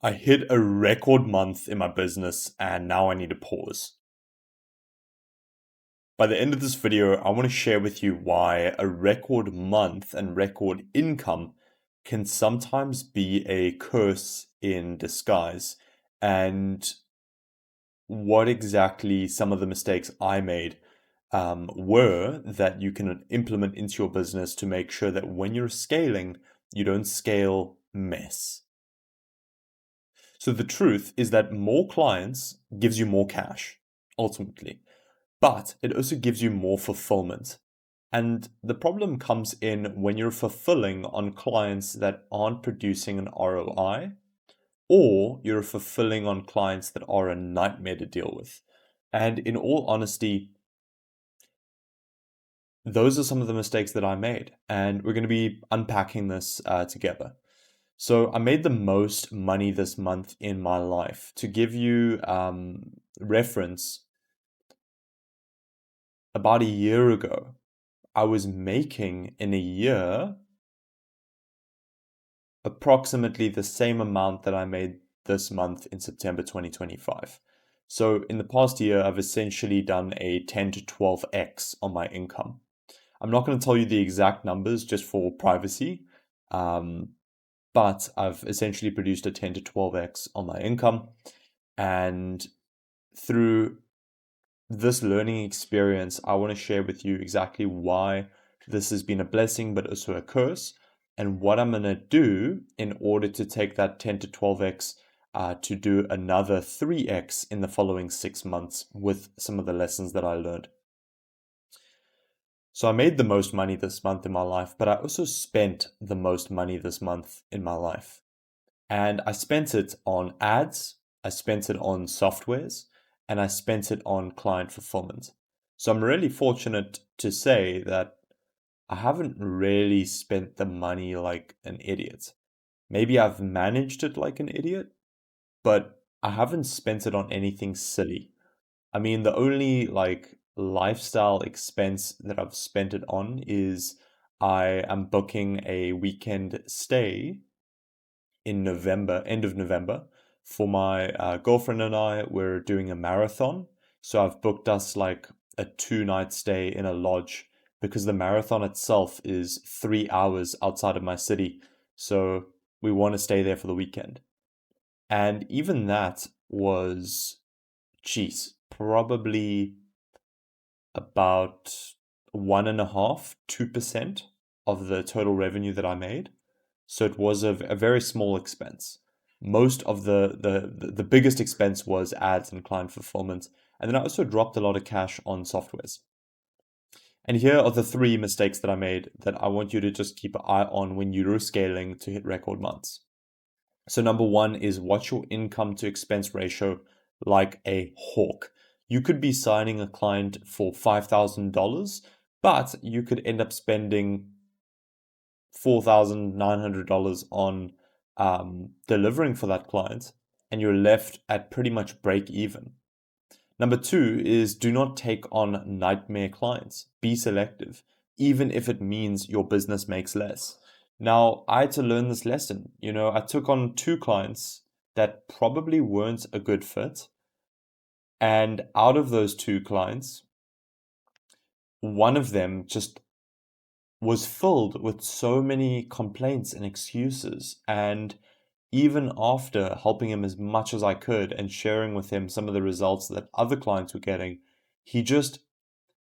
I hit a record month in my business and now I need to pause. By the end of this video, I want to share with you why a record month and record income can sometimes be a curse in disguise and what exactly some of the mistakes I made were that you can implement into your business to make sure that when you're scaling, you don't scale mess. So the truth is that more clients gives you more cash, ultimately, but it also gives you more fulfillment. And the problem comes in when you're fulfilling on clients that aren't producing an ROI, or you're fulfilling on clients that are a nightmare to deal with. And in all honesty, those are some of the mistakes that I made. And we're going to be unpacking this together. So I made the most money this month in my life. To give you reference, about a year ago, I was making in a year approximately the same amount that I made this month in September 2025. So in the past year, I've essentially done a 10 to 12x on my income. I'm not going to tell you the exact numbers just for privacy, but I've essentially produced a 10 to 12x on my income. And through this learning experience, I want to share with you exactly why this has been a blessing, but also a curse, and what I'm going to do in order to take that 10 to 12x to do another 3x in the following 6 months with some of the lessons that I learned. So I made the most money this month in my life, but I also spent the most money this month in my life. And I spent it on ads, I spent it on softwares, and I spent it on client fulfillment. So I'm really fortunate to say that I haven't really spent the money like an idiot. Maybe I've managed it like an idiot, but I haven't spent it on anything silly. I mean, the only like lifestyle expense that I've spent it on is I am booking a weekend stay in November, end of November, for my girlfriend and I. We're doing a marathon. So I've booked us like a 2 night stay in a lodge because the marathon itself is 3 hours outside of my city. So we want to stay there for the weekend. And even that was, geez, probably about 1.5%, 2% of the total revenue that I made. So it was a very small expense. Most of the biggest expense was ads and client fulfillment. And then I also dropped a lot of cash on softwares. And here are the three mistakes that I made that I want you to just keep an eye on when you're scaling to hit record months. So number one is watch your income to expense ratio like a hawk. You could be signing a client for $5,000, but you could end up spending $4,900 on delivering for that client, and you're left at pretty much break even. Number two is do not take on nightmare clients. Be selective, even if it means your business makes less. Now, I had to learn this lesson. I took on two clients that probably weren't a good fit. And out of those two clients, one of them just was filled with so many complaints and excuses. And even after helping him as much as I could and sharing with him some of the results that other clients were getting, he just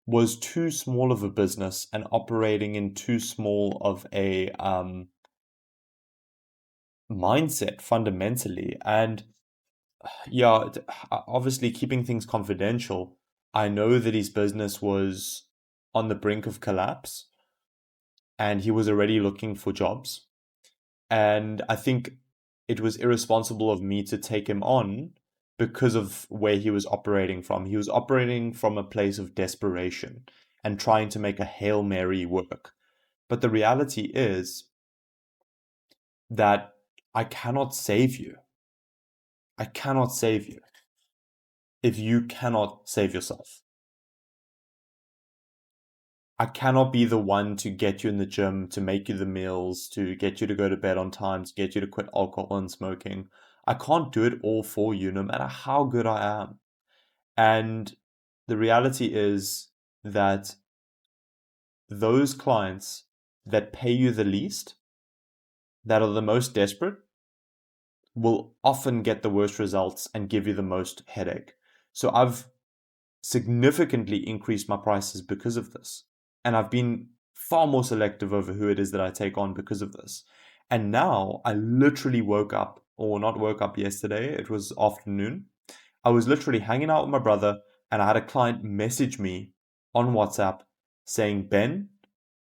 was too small of a business and operating in too small of a mindset fundamentally. And yeah, obviously keeping things confidential, I know that his business was on the brink of collapse and he was already looking for jobs. And I think it was irresponsible of me to take him on because of where he was operating from. He was operating from a place of desperation and trying to make a Hail Mary work. But the reality is that I cannot save you. I cannot save you if you cannot save yourself. I cannot be the one to get you in the gym, to make you the meals, to get you to go to bed on time, to get you to quit alcohol and smoking. I can't do it all for you, no matter how good I am. And the reality is that those clients that pay you the least, that are the most desperate, will often get the worst results and give you the most headache. So I've significantly increased my prices because of this. And I've been far more selective over who it is that I take on because of this. And now I literally woke up, or not woke up yesterday, it was afternoon. I was literally hanging out with my brother, and I had a client message me on WhatsApp saying, Ben,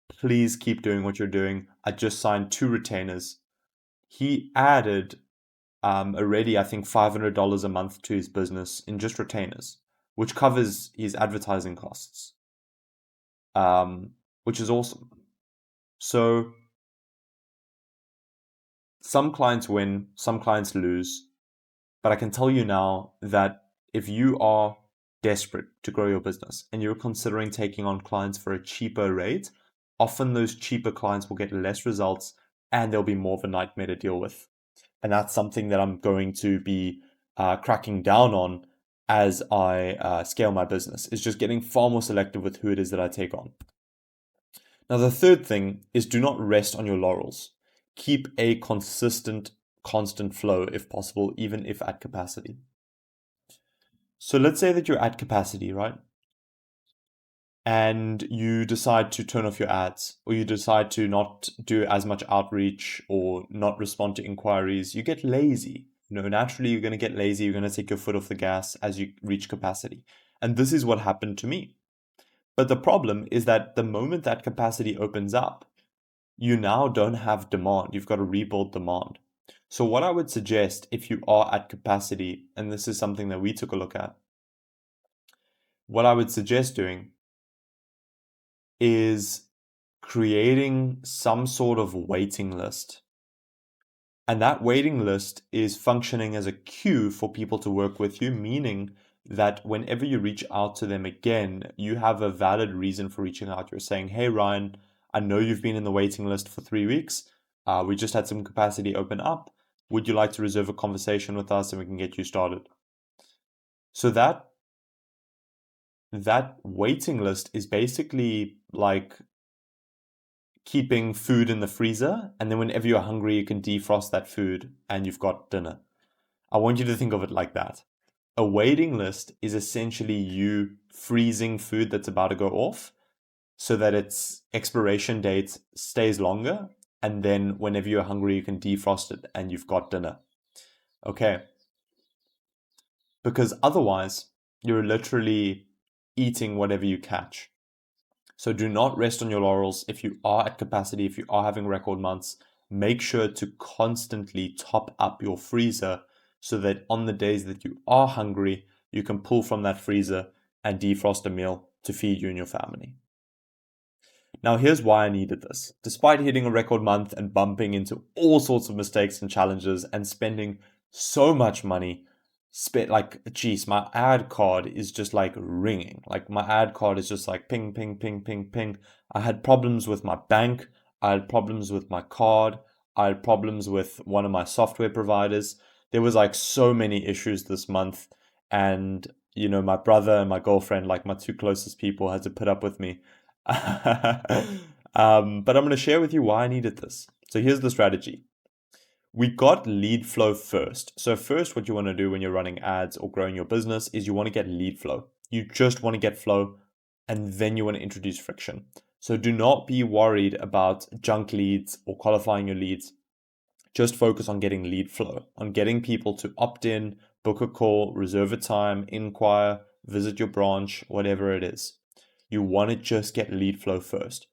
please keep doing what you're doing. I just signed 2 retainers. He added already, I think, $500 a month to his business in just retainers, which covers his advertising costs, which is awesome. So some clients win, some clients lose, but I can tell you now that if you are desperate to grow your business and you're considering taking on clients for a cheaper rate, often those cheaper clients will get less results and they'll be more of a nightmare to deal with. And that's something that I'm going to be cracking down on as I scale my business, is just getting far more selective with who it is that I take on. Now, the third thing is do not rest on your laurels. Keep a consistent, constant flow if possible, even if at capacity. So let's say that you're at capacity, right? And you decide to turn off your ads, or you decide to not do as much outreach or not respond to inquiries. You get lazy. Naturally, you're going to get lazy. You're going to take your foot off the gas as you reach capacity. And this is what happened to me. But the problem is that the moment that capacity opens up, you now don't have demand. You've got to rebuild demand. So what I would suggest if you are at capacity, and this is something that we took a look at, what I would suggest doing is creating some sort of waiting list. And that waiting list is functioning as a queue for people to work with you, meaning that whenever you reach out to them again, you have a valid reason for reaching out. You're saying, hey, Ryan, I know you've been in the waiting list for 3 weeks. We just had some capacity open up. Would you like to reserve a conversation with us and we can get you started? So that waiting list is basically like keeping food in the freezer, and then whenever you're hungry, you can defrost that food and you've got dinner. I want you to think of it like that. A waiting list is essentially you freezing food that's about to go off so that its expiration date stays longer, and then whenever you're hungry, you can defrost it and you've got dinner. Okay. Because otherwise, you're literally eating whatever you catch. So do not rest on your laurels. If you are at capacity, if you are having record months, make sure to constantly top up your freezer so that on the days that you are hungry, you can pull from that freezer and defrost a meal to feed you and your family. Now, here's why I needed this. Despite hitting a record month and bumping into all sorts of mistakes and challenges and spending so much money, my ad card is just like ringing. Like my ad card is just like ping, ping, ping, ping, ping. I had problems with my bank. I had problems with my card. I had problems with one of my software providers. There was like so many issues this month. And, my brother and my girlfriend, like my 2 closest people, had to put up with me. But I'm going to share with you why I needed this. So here's the strategy. We got lead flow first. So first, what you want to do when you're running ads or growing your business is you want to get lead flow. You just want to get flow, and then you want to introduce friction. So do not be worried about junk leads or qualifying your leads. Just focus on getting lead flow, on getting people to opt in, book a call, reserve a time, inquire, visit your branch, whatever it is. You want to just get lead flow first.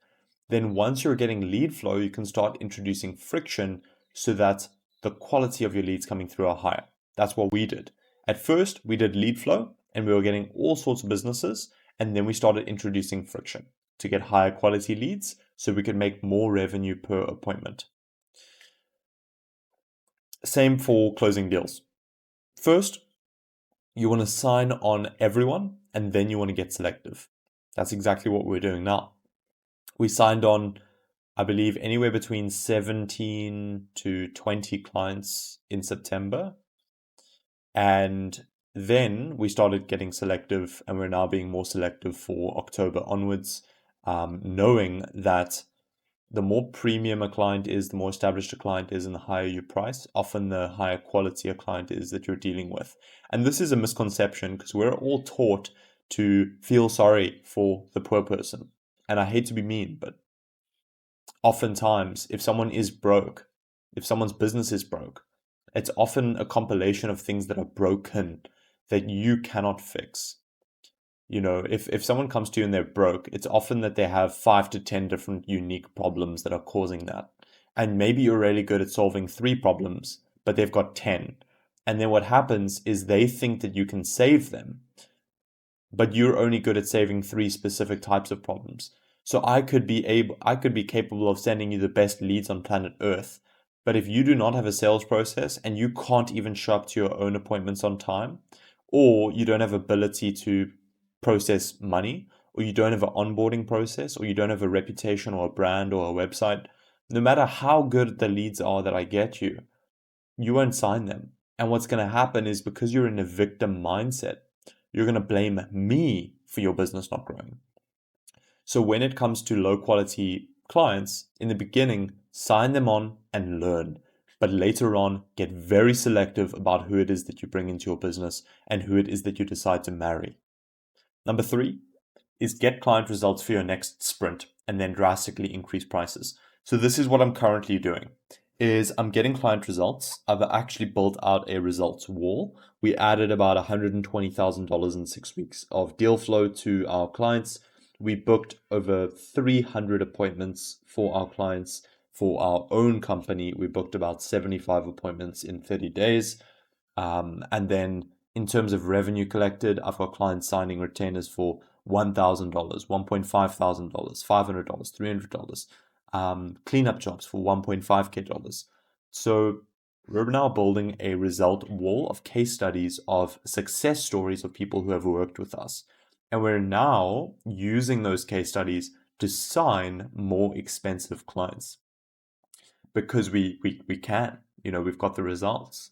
Then once you're getting lead flow, you can start introducing friction so that the quality of your leads coming through are higher. That's what we did. At first, we did lead flow and we were getting all sorts of businesses. And then we started introducing friction to get higher quality leads so we could make more revenue per appointment. Same for closing deals. First, you want to sign on everyone and then you want to get selective. That's exactly what we're doing now. We signed on, I believe, anywhere between 17 to 20 clients in September. And then we started getting selective, and we're now being more selective for October onwards, knowing that the more premium a client is, the more established a client is, and the higher you price, often the higher quality a client is that you're dealing with. And this is a misconception because we're all taught to feel sorry for the poor person. And I hate to be mean, but oftentimes, if someone is broke, if someone's business is broke, it's often a compilation of things that are broken that you cannot fix. If someone comes to you and they're broke, it's often that they have 5 to 10 different unique problems that are causing that. And maybe you're really good at solving 3 problems, but they've got 10. And then what happens is they think that you can save them, but you're only good at saving 3 specific types of problems. So I could be capable of sending you the best leads on planet Earth, but if you do not have a sales process and you can't even show up to your own appointments on time, or you don't have ability to process money, or you don't have an onboarding process, or you don't have a reputation or a brand or a website, no matter how good the leads are that I get you, you won't sign them. And what's going to happen is because you're in a victim mindset, you're going to blame me for your business not growing. So when it comes to low quality clients, in the beginning, sign them on and learn. But later on, get very selective about who it is that you bring into your business and who it is that you decide to marry. Number 3 is get client results for your next sprint and then drastically increase prices. So this is what I'm currently doing. Is I'm getting client results. I've actually built out a results wall. We added about $120,000 in 6 weeks of deal flow to our clients. We booked over 300 appointments for our clients. For our own company, we booked about 75 appointments in 30 days. And then in terms of revenue collected, I've got clients signing retainers for $1,000, $1,500, $500, $300. Cleanup jobs for $1.5K. So we're now building a result wall of case studies of success stories of people who have worked with us. And we're now using those case studies to sign more expensive clients because we can, we've got the results.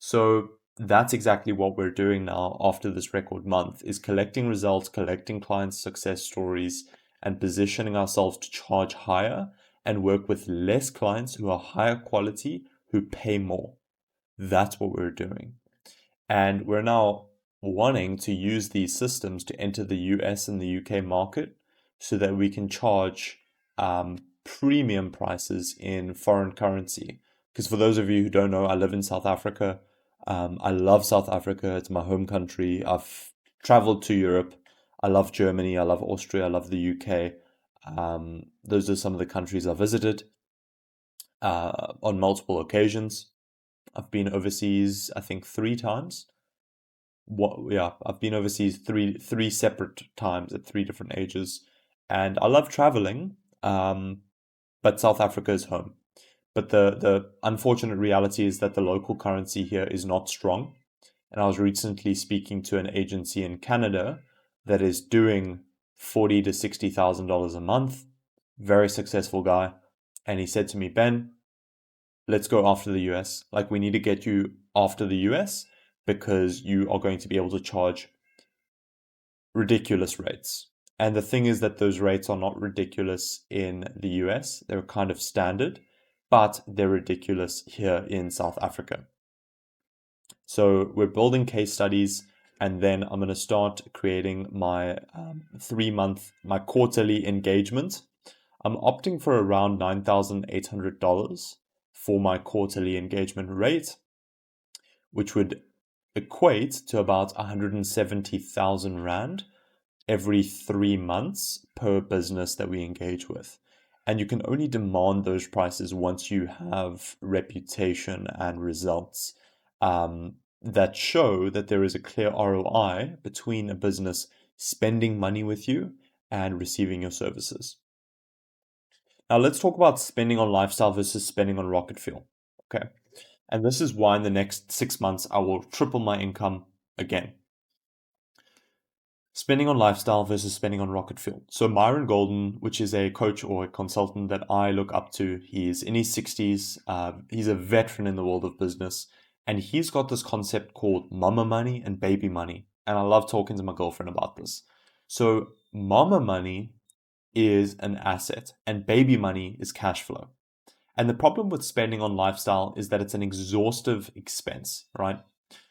So that's exactly what we're doing now after this record month is collecting results, collecting clients' success stories, and positioning ourselves to charge higher and work with less clients who are higher quality, who pay more. That's what we're doing. And we're now wanting to use these systems to enter the US and the UK market so that we can charge premium prices in foreign currency. Because for those of you who don't know, I live in South Africa. I love South Africa. It's my home country. I've traveled to Europe. I love Germany. I love Austria. I love the UK. Those are some of the countries I visited on multiple occasions. I've been overseas, I think, 3 times. I've been overseas three separate times at 3 different ages, and I love traveling. But South Africa is home. But the unfortunate reality is that the local currency here is not strong. And I was recently speaking to an agency in Canada that is doing $40,000 to $60,000 a month. Very successful guy. And he said to me, Ben, let's go after the US. Like, we need to get you after the US because you are going to be able to charge ridiculous rates. And the thing is that those rates are not ridiculous in the US. They're kind of standard, but they're ridiculous here in South Africa. So we're building case studies, and then I'm going to start creating my 3-month, my quarterly engagement. I'm opting for around $9,800 for my quarterly engagement rate, which would equate to about 170,000 Rand every 3 months per business that we engage with. And you can only demand those prices once you have reputation and results that show that there is a clear ROI between a business spending money with you and receiving your services. Now let's talk about spending on lifestyle versus spending on rocket fuel. Okay. And this is why in the next 6 months, I will triple my income again. Spending on lifestyle versus spending on rocket fuel. So Myron Golden, which is a coach or a consultant that I look up to, he's in his 60s. He's a veteran in the world of business. And he's got this concept called mama money and baby money. And I love talking to my girlfriend about this. So, mama money is an asset, and baby money is cash flow. And the problem with spending on lifestyle is that it's an exhaustive expense, right?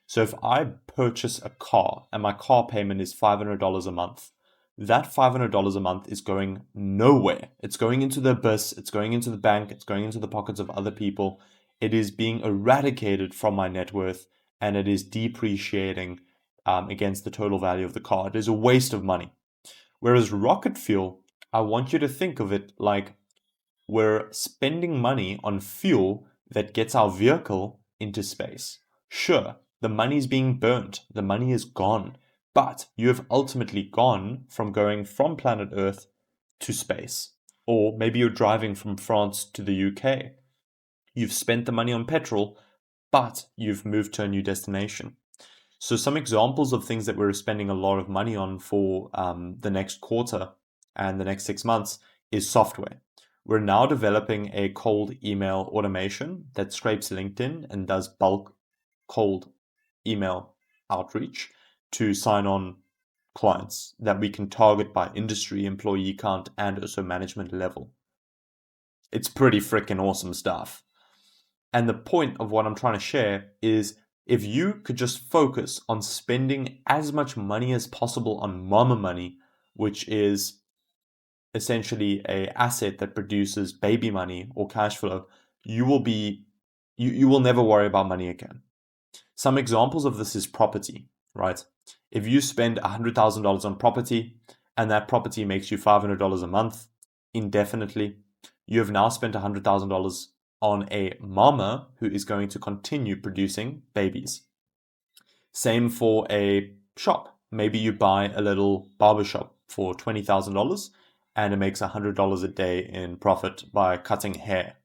So if I purchase a car and my car payment is $500 a month, that $500 a month is going nowhere. It's going into the abyss, it's going into the bank, it's going into the pockets of other people. It is being eradicated from my net worth, and it is depreciating against the total value of the car. It is a waste of money. Whereas rocket fuel, I want you to think of it like we're spending money on fuel that gets our vehicle into space. Sure, the money's being burnt, the money is gone, but you have ultimately gone from going from planet Earth to space. Or maybe you're driving from France to the UK. You've spent the money on petrol, but you've moved to a new destination. So some examples of things that we're spending a lot of money on for the next quarter and the next 6 months is software. We're now developing a cold email automation that scrapes LinkedIn and does bulk cold email outreach to sign on clients that we can target by industry, employee count, and also management level. It's pretty freaking awesome stuff. And the point of what I'm trying to share is if you could just focus on spending as much money as possible on mama money, which is essentially a asset that produces baby money or cash flow, you will never worry about money again. Some examples of this is property, right? If you spend $100,000 on property and that property makes you $500 a month indefinitely, you have now spent $100,000 on a mama who is going to continue producing babies. Same for a shop. Maybe you buy a little barbershop for $20,000 and it makes $100 a day in profit by cutting hair.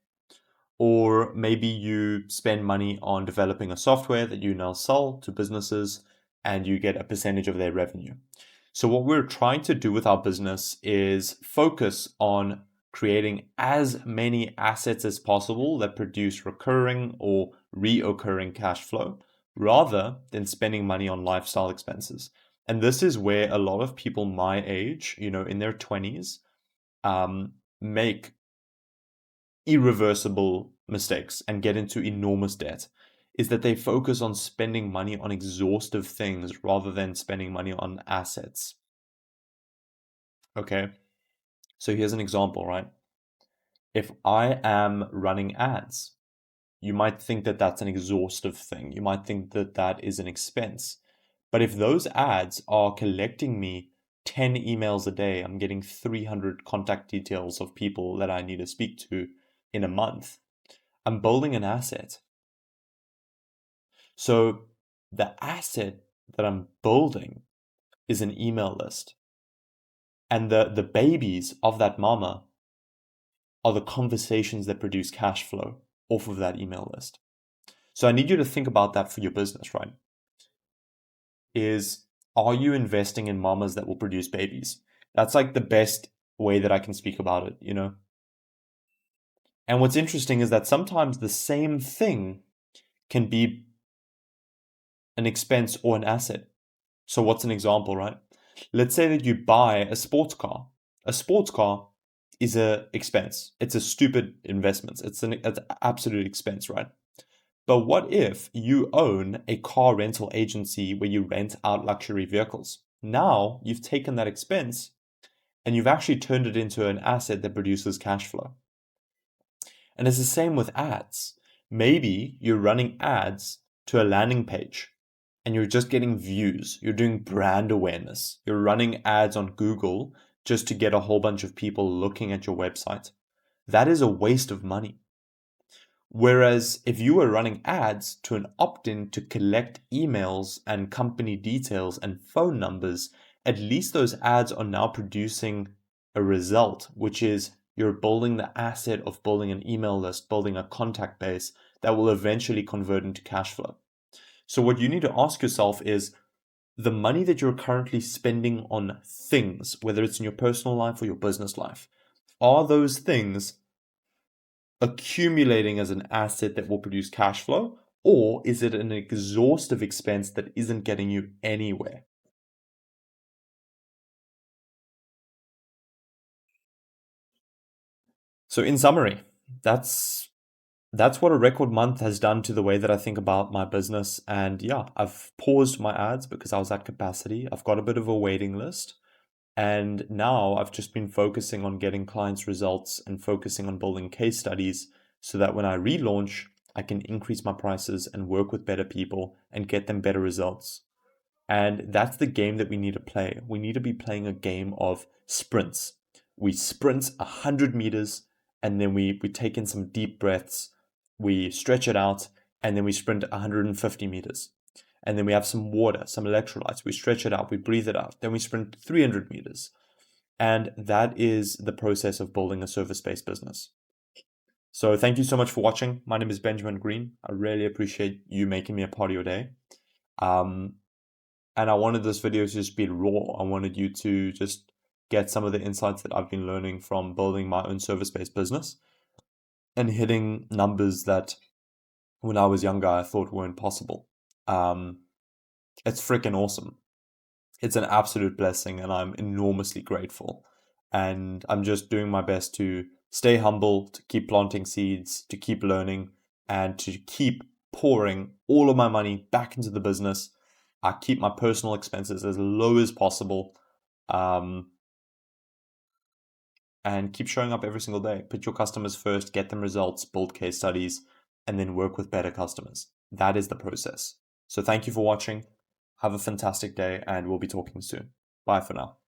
Or maybe you spend money on developing a software that you now sell to businesses and you get a percentage of their revenue. So what we're trying to do with our business is focus on creating as many assets as possible that produce recurring or reoccurring cash flow rather than spending money on lifestyle expenses. And this is where a lot of people my age, in their 20s, make irreversible mistakes and get into enormous debt, is that they focus on spending money on exhaustive things rather than spending money on assets. Okay, so here's an example, right? If I am running ads, you might think that that's an exhaustive thing. You might think that that is an expense. But if those ads are collecting me 10 emails a day, I'm getting 300 contact details of people that I need to speak to in a month. I'm building an asset. So the asset that I'm building is an email list. And the babies of that mama are the conversations that produce cash flow off of that email list. So I need you to think about that for your business, right? Are you investing in mamas that will produce babies? That's like the best way that I can speak about it. And what's interesting is that sometimes the same thing can be an expense or an asset. So what's an example, right? Let's say that you buy a sports car. A sports car is an expense. It's a stupid investment. It's an absolute expense, right? But what if you own a car rental agency where you rent out luxury vehicles? Now you've taken that expense and you've actually turned it into an asset that produces cash flow. And it's the same with ads. Maybe you're running ads to a landing page and you're just getting views. You're doing brand awareness. You're running ads on Google just to get a whole bunch of people looking at your website. That is a waste of money. Whereas if you were running ads to an opt-in to collect emails and company details and phone numbers, at least those ads are now producing a result, which is you're building the asset of building an email list, building a contact base that will eventually convert into cash flow. So what you need to ask yourself is the money that you're currently spending on things, whether it's in your personal life or your business life, are those things accumulating as an asset that will produce cash flow, Or is it an exhaustive expense that isn't getting you anywhere? So in summary, that's that's what a record month has done to the way that I think about my business. And yeah, I've paused my ads because I was at capacity. I've got a bit of a waiting list. And now I've just been focusing on getting clients results and focusing on building case studies so that when I relaunch, I can increase my prices and work with better people and get them better results. And that's the game that we need to play. We need to be playing a game of sprints. We sprint 100 meters and then we take in some deep breaths, we stretch it out, and then we sprint 150 meters. And then we have some water, some electrolytes. We stretch it out, we breathe it out. Then we sprint 300 meters. And that is the process of building a service based business. So thank you so much for watching. My name is Benjamin Green. I really appreciate you making me a part of your day. Um, and I wanted this video to just be raw. I wanted you to just get some of the insights that I've been learning from building my own service-based business and hitting numbers that when I was younger I thought weren't possible. It's freaking awesome. It's an absolute blessing, and I'm enormously grateful. And I'm just doing my best to stay humble, to keep planting seeds, to keep learning, and to keep pouring all of my money back into the business. I keep my personal expenses as low as possible, um, and keep showing up every single day. Put your customers first, get them results, build case studies, and then work with better customers. That is the process. So thank you for watching. Have a fantastic day, and we'll be talking soon. Bye for now.